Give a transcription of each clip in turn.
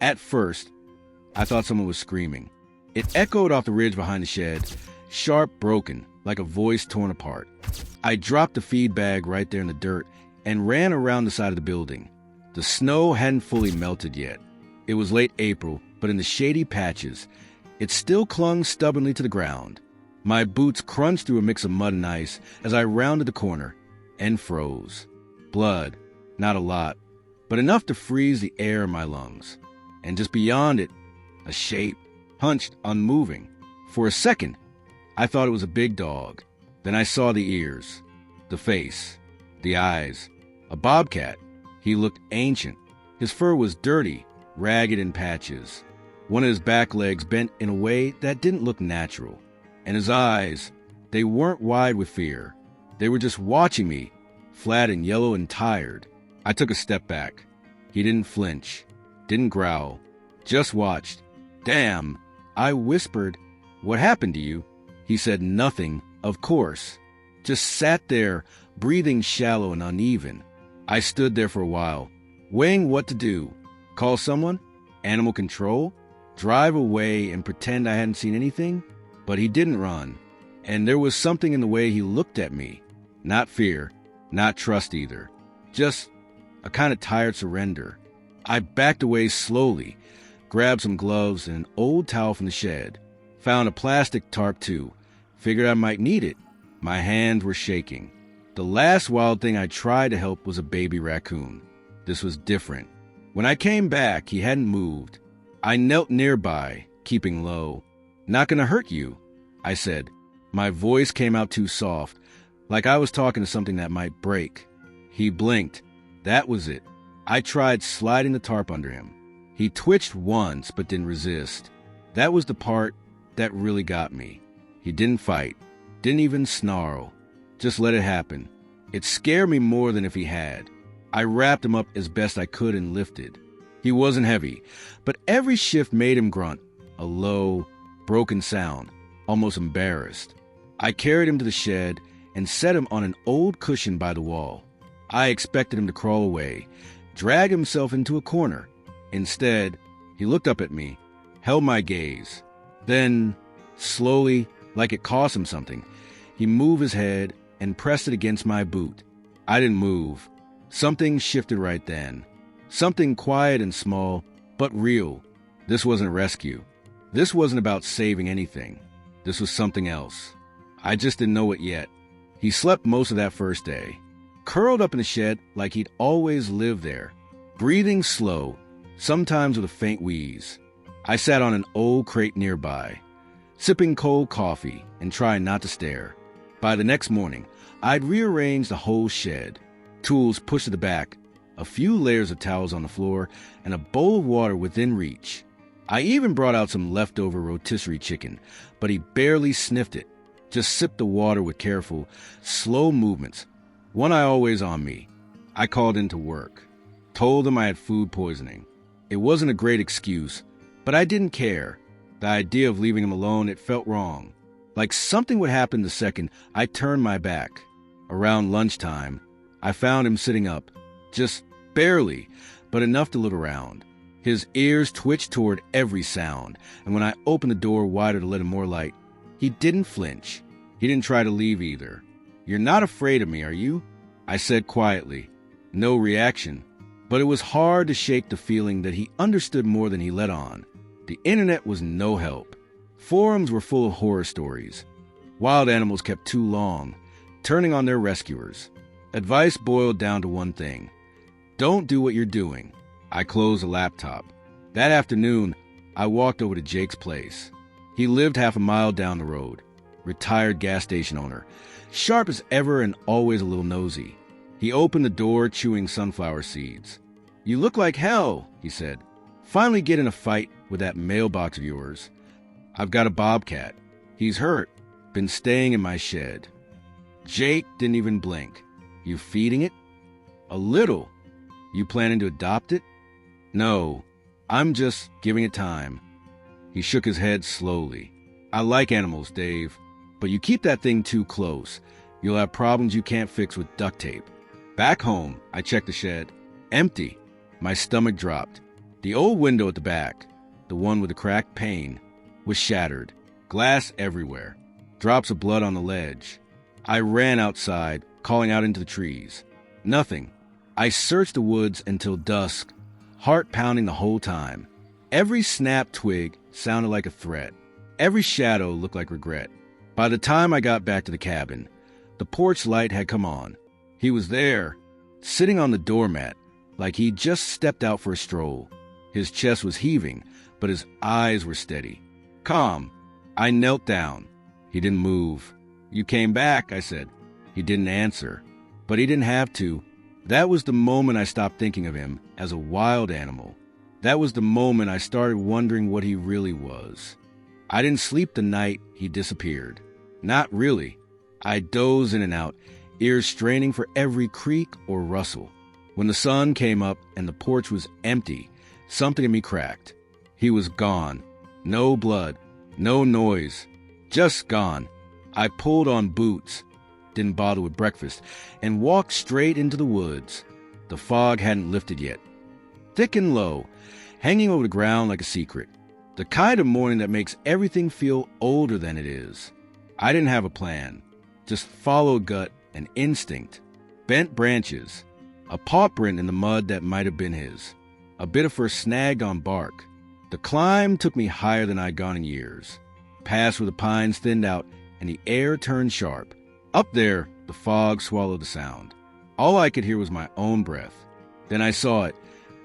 At first, I thought someone was screaming. It echoed off the ridge behind the shed, sharp, broken, like a voice torn apart. I dropped the feed bag right there in the dirt and ran around the side of the building. The snow hadn't fully melted yet. It was late April, but in the shady patches, it still clung stubbornly to the ground. My boots crunched through a mix of mud and ice as I rounded the corner and froze. Blood, not a lot, but enough to freeze the air in my lungs. And just beyond it, a shape, hunched, unmoving. For a second, I thought it was a big dog. Then I saw the ears, the face, the eyes. A bobcat. He looked ancient. His fur was dirty, ragged in patches. One of his back legs bent in a way that didn't look natural. And his eyes, they weren't wide with fear. They were just watching me, flat and yellow and tired. I took a step back. He didn't flinch, didn't growl, just watched. "Damn," I whispered. "What happened to you?" He said nothing, of course. Just sat there, breathing shallow and uneven. I stood there for a while, weighing what to do. Call someone? Animal control? Drive away and pretend I hadn't seen anything? But he didn't run. And there was something in the way he looked at me. Not fear, not trust either. Just a kind of tired surrender. I backed away slowly, grabbed some gloves and an old towel from the shed. Found a plastic tarp too. Figured I might need it. My hands were shaking. The last wild thing I tried to help was a baby raccoon. This was different. When I came back, he hadn't moved. I knelt nearby, keeping low. "Not gonna hurt you," I said. My voice came out too soft, like I was talking to something that might break. He blinked. That was it. I tried sliding the tarp under him. He twitched once, but didn't resist. That was the part that really got me. He didn't fight, didn't even snarl. Just let it happen. It scared me more than if he had. I wrapped him up as best I could and lifted. He wasn't heavy, but every shift made him grunt, a low, broken sound, almost embarrassed. I carried him to the shed and set him on an old cushion by the wall. I expected him to crawl away, drag himself into a corner. Instead, he looked up at me, held my gaze. Then, slowly, like it cost him something, he moved his head and pressed it against my boot. I didn't move. Something shifted right then. Something quiet and small, but real. This wasn't a rescue. This wasn't about saving anything. This was something else. I just didn't know it yet. He slept most of that first day, curled up in the shed like he'd always lived there, breathing slow, sometimes with a faint wheeze. I sat on an old crate nearby, sipping cold coffee and trying not to stare. By the next morning, I'd rearranged the whole shed, tools pushed to the back, a few layers of towels on the floor, and a bowl of water within reach. I even brought out some leftover rotisserie chicken, but he barely sniffed it, just sipped the water with careful, slow movements, one eye always on me. I called into work, told him I had food poisoning. It wasn't a great excuse, but I didn't care. The idea of leaving him alone, it felt wrong. Like something would happen the second I turned my back. Around lunchtime, I found him sitting up, just barely, but enough to look around. His ears twitched toward every sound, and when I opened the door wider to let in more light, he didn't flinch. He didn't try to leave either. "You're not afraid of me, are you?" I said quietly. No reaction, but it was hard to shake the feeling that he understood more than he let on. The internet was no help. Forums were full of horror stories. Wild animals kept too long, turning on their rescuers. Advice boiled down to one thing: don't do what you're doing. I closed the laptop. That afternoon, I walked over to Jake's place. He lived half a mile down the road. Retired gas station owner. Sharp as ever and always a little nosy. He opened the door, chewing sunflower seeds. "You look like hell," he said. "Finally get in a fight with that mailbox of yours. I've got a bobcat. He's hurt. Been staying in my shed." Jake didn't even blink. "You feeding it?" "A little." "You planning to adopt it?" "No, I'm just giving it time." He shook his head slowly. "I like animals, Dave, but you keep that thing too close. You'll have problems you can't fix with duct tape." Back home, I checked the shed. Empty. My stomach dropped. The old window at the back, the one with the cracked pane, was shattered. Glass everywhere. Drops of blood on the ledge. I ran outside, calling out into the trees. Nothing. I searched the woods until dusk, heart pounding the whole time. Every snapped twig sounded like a threat. Every shadow looked like regret. By the time I got back to the cabin, the porch light had come on. He was there, sitting on the doormat, like he'd just stepped out for a stroll. His chest was heaving, but his eyes were steady. Calm. I knelt down. He didn't move. "You came back," I said. He didn't answer. But he didn't have to. That was the moment I stopped thinking of him as a wild animal. That was the moment I started wondering what he really was. I didn't sleep the night he disappeared. Not really. I dozed in and out, ears straining for every creak or rustle. When the sun came up and the porch was empty, something in me cracked. He was gone. No blood. No noise. Just gone. I pulled on boots, didn't bother with breakfast, and walked straight into the woods. The fog hadn't lifted yet. Thick and low, hanging over the ground like a secret. The kind of morning that makes everything feel older than it is. I didn't have a plan. Just followed gut and instinct. Bent branches. A paw print in the mud that might have been his. A bit of fur snagged on bark. The climb took me higher than I'd gone in years. Past where the pines thinned out and the air turned sharp. Up there, the fog swallowed the sound. All I could hear was my own breath. Then I saw it,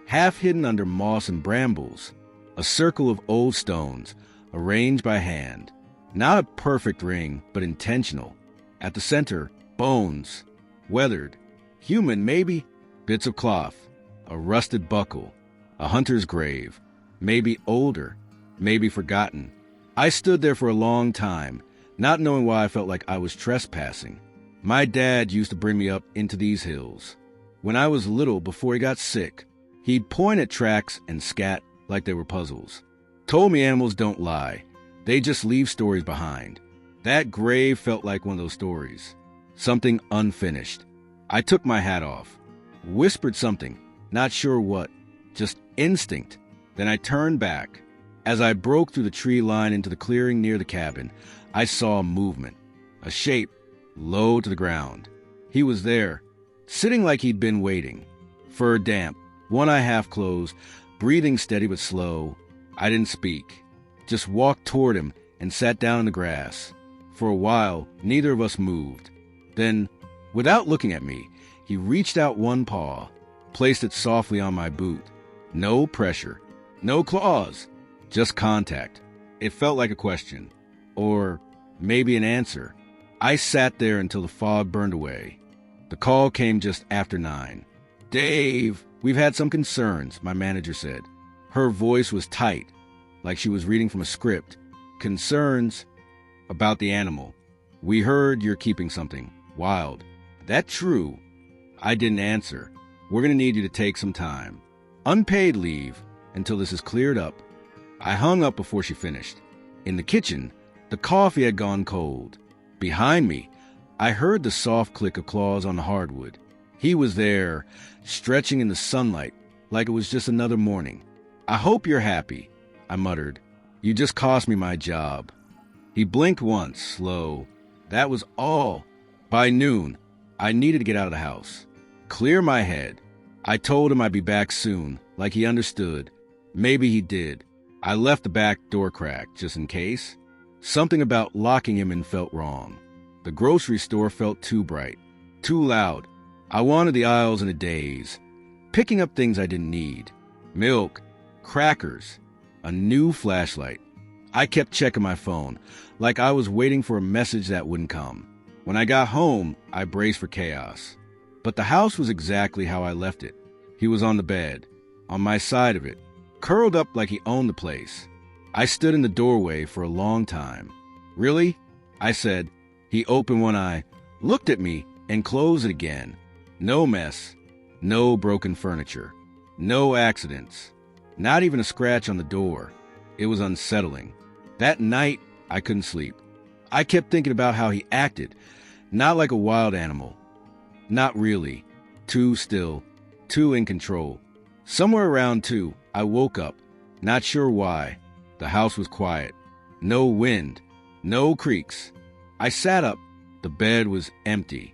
half hidden under moss and brambles. A circle of old stones, arranged by hand. Not a perfect ring, but intentional. At the center, bones. Weathered. Human, maybe. Bits of cloth. A rusted buckle. A hunter's grave. Maybe older. Maybe forgotten. I stood there for a long time, not knowing why I felt like I was trespassing. My dad used to bring me up into these hills. When I was little, before he got sick, he'd point at tracks and scat like they were puzzles. Told me animals don't lie. They just leave stories behind. That grave felt like one of those stories. Something unfinished. I took my hat off. Whispered something, not sure what. Just instinct. Then I turned back. As I broke through the tree line into the clearing near the cabin, I saw movement. A shape, low to the ground. He was there, sitting like he'd been waiting. Fur damp, one eye half closed, breathing steady but slow. I didn't speak. Just walked toward him and sat down in the grass. For a while, neither of us moved. Then, without looking at me, he reached out one paw, placed it softly on my boot. No pressure. No claws. Just contact. It felt like a question. Or maybe an answer. I sat there until the fog burned away. The call came just after 9. "Dave, we've had some concerns," my manager said. Her voice was tight, like she was reading from a script. "Concerns about the animal. We heard you're keeping something wild. That true?" I didn't answer. "We're going to need you to take some time. Unpaid leave until this is cleared up." I hung up before she finished. In the kitchen, the coffee had gone cold. Behind me, I heard the soft click of claws on the hardwood. He was there, stretching in the sunlight, like it was just another morning. "I hope you're happy," I muttered. "You just cost me my job." He blinked once, slow. That was all. By noon, I needed to get out of the house. Clear my head. I told him I'd be back soon, like he understood. Maybe he did. I left the back door cracked, just in case. Something about locking him in felt wrong. The grocery store felt too bright, too loud. I wandered the aisles in a daze, picking up things I didn't need. Milk, crackers, a new flashlight. I kept checking my phone, like I was waiting for a message that wouldn't come. When I got home, I braced for chaos. But the house was exactly how I left it. He was on the bed, on my side of it, curled up like he owned the place. I stood in the doorway for a long time. "Really?" I said. He opened one eye, looked at me, and closed it again. No mess, no broken furniture, no accidents, not even a scratch on the door. It was unsettling. That night, I couldn't sleep. I kept thinking about how he acted, not like a wild animal. Not really. Too still, too in control. Somewhere around 2, I woke up, not sure why. The house was quiet. No wind. No creaks. I sat up. The bed was empty.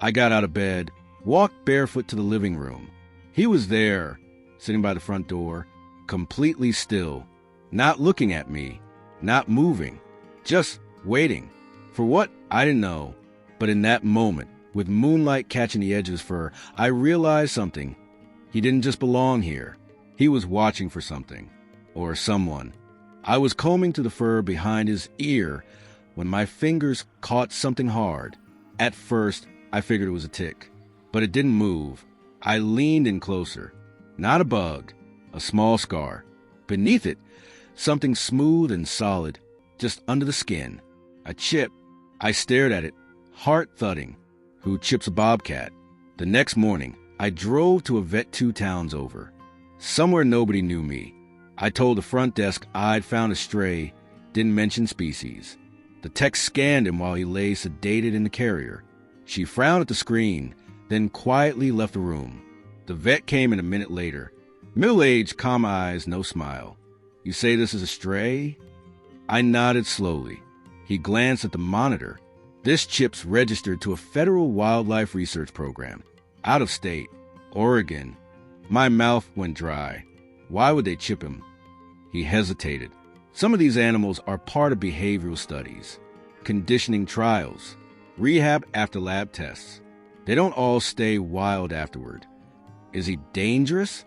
I got out of bed, walked barefoot to the living room. He was there, sitting by the front door, completely still, not looking at me, not moving, just waiting. For what? I didn't know. But in that moment, with moonlight catching the edge of his fur, I realized something. He didn't just belong here. He was watching for something. Or someone. I was combing through the fur behind his ear when my fingers caught something hard. At first, I figured it was a tick. But it didn't move. I leaned in closer. Not a bug. A small scar. Beneath it, something smooth and solid, just under the skin. A chip. I stared at it, heart thudding. Who chips a bobcat? The next morning, I drove to a vet 2 towns over. Somewhere nobody knew me. I told the front desk I'd found a stray, didn't mention species. The tech scanned him while he lay sedated in the carrier. She frowned at the screen, then quietly left the room. The vet came in a minute later. Middle-aged, calm eyes, no smile. You say this is a stray? I nodded slowly. He glanced at the monitor. This chip's registered to a federal wildlife research program. Out of state. Oregon. My mouth went dry. Why would they chip him? He hesitated. Some of these animals are part of behavioral studies, conditioning trials, rehab after lab tests. They don't all stay wild afterward. Is he dangerous?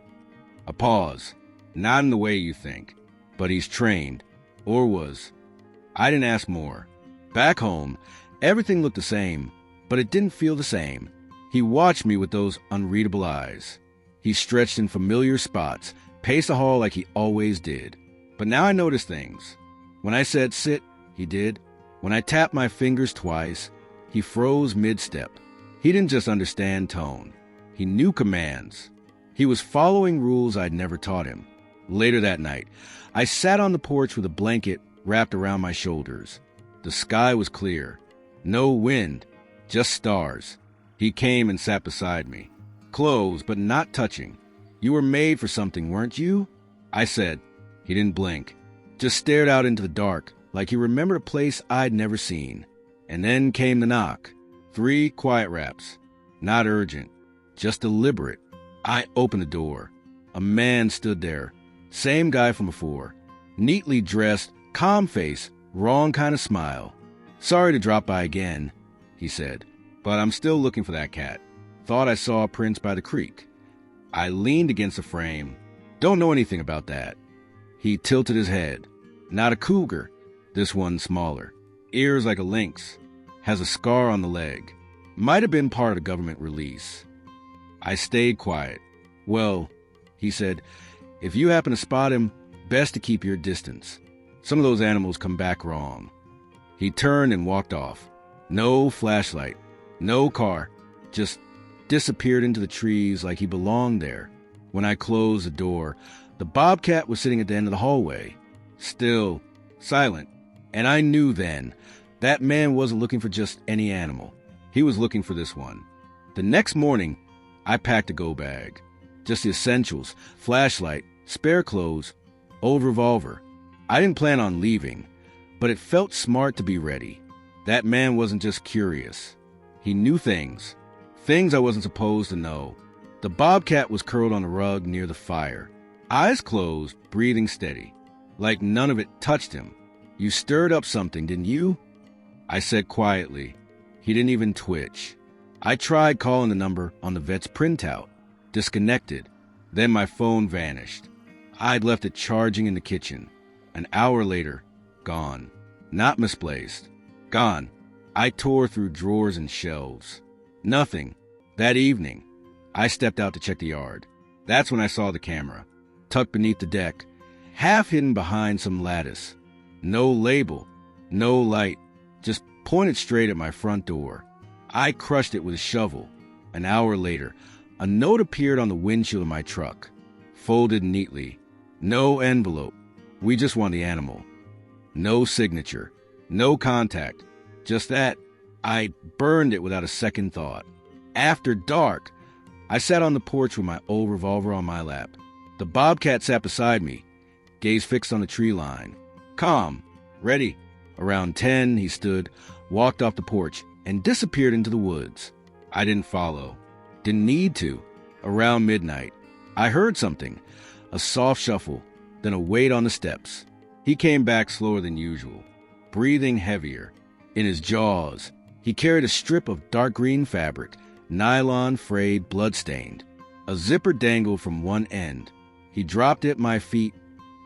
A pause. Not in the way you think. But he's trained. Or was. I didn't ask more. Back home, everything looked the same, but it didn't feel the same. He watched me with those unreadable eyes. He stretched in familiar spots, paced the hall like he always did. But now I noticed things. When I said sit, he did. When I tapped my fingers twice, he froze mid-step. He didn't just understand tone. He knew commands. He was following rules I'd never taught him. Later that night, I sat on the porch with a blanket wrapped around my shoulders. The sky was clear. No wind, just stars. He came and sat beside me. Close, but not touching. You were made for something, weren't you? I said. He didn't blink. Just stared out into the dark, like he remembered a place I'd never seen. And then came the knock. 3 quiet raps. Not urgent, just deliberate. I opened the door. A man stood there. Same guy from before. Neatly dressed, calm face, wrong kind of smile. Sorry to drop by again, he said, but I'm still looking for that cat. Thought I saw prints by the creek. I leaned against the frame. Don't know anything about that. He tilted his head. Not a cougar. This one's smaller. Ears like a lynx. Has a scar on the leg. Might have been part of the government release. I stayed quiet. Well, he said, if you happen to spot him, best to keep your distance. Some of those animals come back wrong. He turned and walked off. No flashlight. No car. Just disappeared into the trees like he belonged there. When I closed the door, the bobcat was sitting at the end of the hallway. Still, silent. And I knew then, that man wasn't looking for just any animal. He was looking for this one. The next morning, I packed a go bag. Just the essentials, flashlight, spare clothes, old revolver. I didn't plan on leaving, but it felt smart to be ready. That man wasn't just curious. He knew things I wasn't supposed to know. The bobcat was curled on a rug near the fire. Eyes closed, breathing steady, like none of it touched him. You stirred up something, didn't you? I said quietly. He didn't even twitch. I tried calling the number on the vet's printout. Disconnected. Then my phone vanished. I'd left it charging in the kitchen. An hour later, gone. Not misplaced. Gone. I tore through drawers and shelves. Nothing. That evening, I stepped out to check the yard. That's when I saw the camera, tucked beneath the deck, half hidden behind some lattice. No label, no light, just pointed straight at my front door. I crushed it with a shovel. An hour later, a note appeared on the windshield of my truck, folded neatly. No envelope. We just want the animal. No signature. No contact. Just that. I burned it without a second thought. After dark, I sat on the porch with my old revolver on my lap. The bobcat sat beside me, gaze fixed on the tree line. Calm, ready. Around 10, he stood, walked off the porch, and disappeared into the woods. I didn't follow. Didn't need to. Around midnight, I heard something, a soft shuffle, then a weight on the steps. He came back slower than usual, breathing heavier. In his jaws, he carried a strip of dark green fabric, nylon frayed, blood-stained. A zipper dangled from one end. He dropped it at my feet,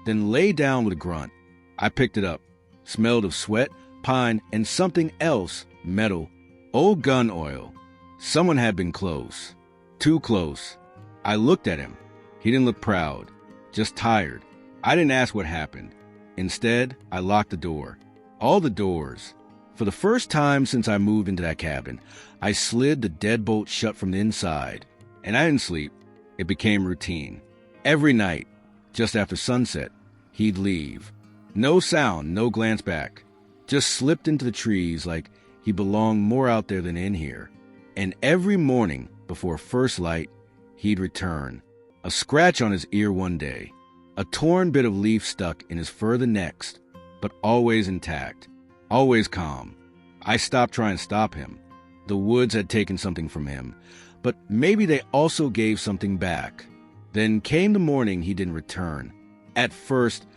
then lay down with a grunt. I picked it up, smelled of sweat, pine, and something else, metal, old gun oil. Someone had been close. Too close. I looked at him. He didn't look proud, just tired. I didn't ask what happened. Instead, I locked the door. All the doors. For the first time since I moved into that cabin, I slid the deadbolt shut from the inside. And I didn't sleep. It became routine. Every night, just after sunset, he'd leave. No sound, no glance back. Just slipped into the trees like he belonged more out there than in here. And every morning, before first light, he'd return. A scratch on his ear one day. A torn bit of leaf stuck in his fur the next, but always intact. Always calm. I stopped trying to stop him. The woods had taken something from him, but maybe they also gave something back. Then came the morning he didn't return. At first,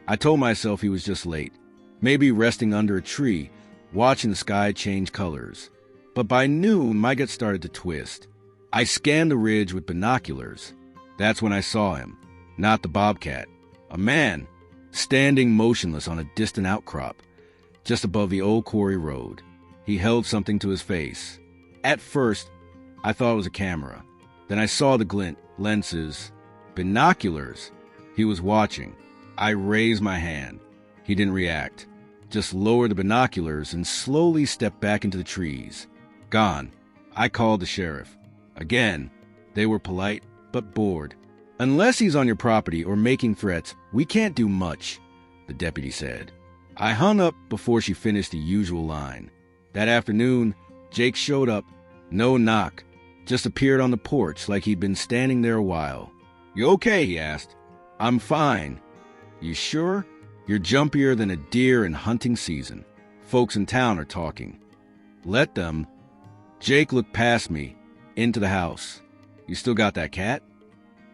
I told myself he was just late, maybe resting under a tree, watching the sky change colors. But by noon, my gut started to twist. I scanned the ridge with binoculars. That's when I saw him, not the bobcat. A man, standing motionless on a distant outcrop, just above the old quarry road. He held something to his face. At first, I thought it was a camera. Then I saw the glint, lenses, binoculars. He was watching. I raised my hand. He didn't react. Just lowered the binoculars and slowly stepped back into the trees. Gone. I called the sheriff. Again, they were polite, but bored. Unless he's on your property or making threats, we can't do much, the deputy said. I hung up before she finished the usual line. That afternoon, Jake showed up. No knock. Just appeared on the porch like he'd been standing there a while. You okay? He asked. I'm fine. You sure? You're jumpier than a deer in hunting season. Folks in town are talking. Let them. Jake looked past me, into the house. You still got that cat?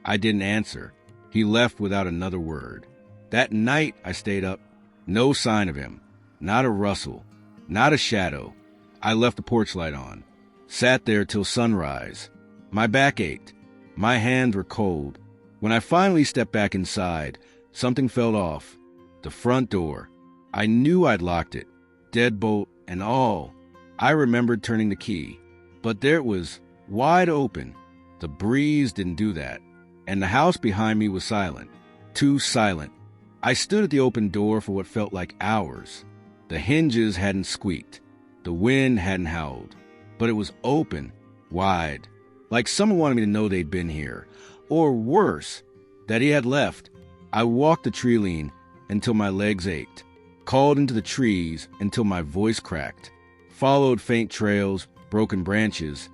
I didn't answer. He left without another word. That night I stayed up. No sign of him. Not a rustle. Not a shadow. I left the porch light on. Sat there till sunrise. My back ached. My hands were cold. When I finally stepped back inside, something fell off. The front door. I knew I'd locked it. Deadbolt and all. I remembered turning the key. But there it was, wide open. The breeze didn't do that. And the house behind me was silent. Too silent. I stood at the open door for what felt like hours. The hinges hadn't squeaked. The wind hadn't howled. But it was open, wide. Like someone wanted me to know they'd been here. Or worse, that he had left. I walked the tree lean until my legs ached. Called into the trees until my voice cracked. Followed faint trails, broken branches,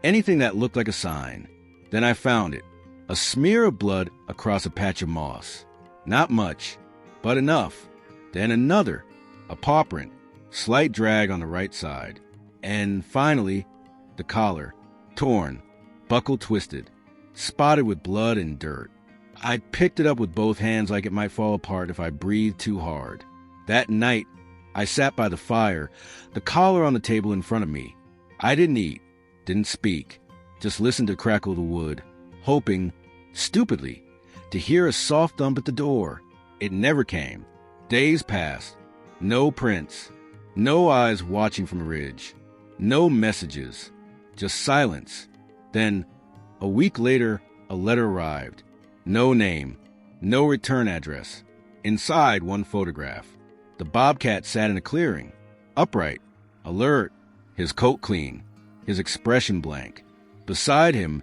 anything that looked like a sign. Then I found it. A smear of blood across a patch of moss. Not much, but enough. Then another, a paw print, slight drag on the right side. And finally, the collar, torn, buckle twisted, spotted with blood and dirt. I picked it up with both hands like it might fall apart if I breathed too hard. That night, I sat by the fire, the collar on the table in front of me. I didn't eat, didn't speak, just listened to crackle the wood, hoping, stupidly, to hear a soft thump at the door. It never came. Days passed. No prints. No eyes watching from the ridge. No messages. Just silence. Then, a week later, a letter arrived. No name. No return address. Inside, one photograph. The bobcat sat in a clearing. Upright. Alert. His coat clean. His expression blank. Beside him,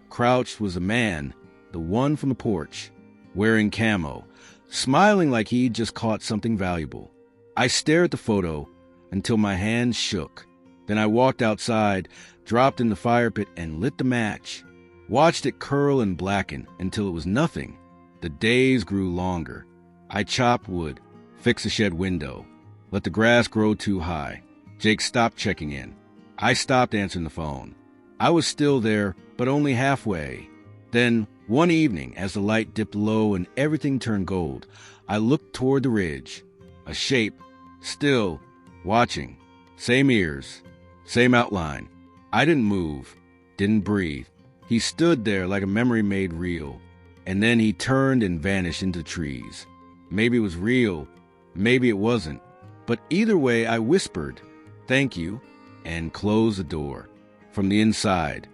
crouched was a man, the one from the porch, wearing camo, smiling like he'd just caught something valuable. I stared at the photo until my hands shook. Then I walked outside, dropped in the fire pit, and lit the match. Watched it curl and blacken until it was nothing. The days grew longer. I chopped wood, fixed the shed window, let the grass grow too high. Jake stopped checking in. I stopped answering the phone. I was still there, but only halfway. Then, one evening, as the light dipped low and everything turned gold, I looked toward the ridge. A shape, still, watching. Same ears, same outline. I didn't move, didn't breathe. He stood there like a memory made real. And then he turned and vanished into trees. Maybe it was real, maybe it wasn't. But either way, I whispered, "Thank you," and closed the door. From the inside,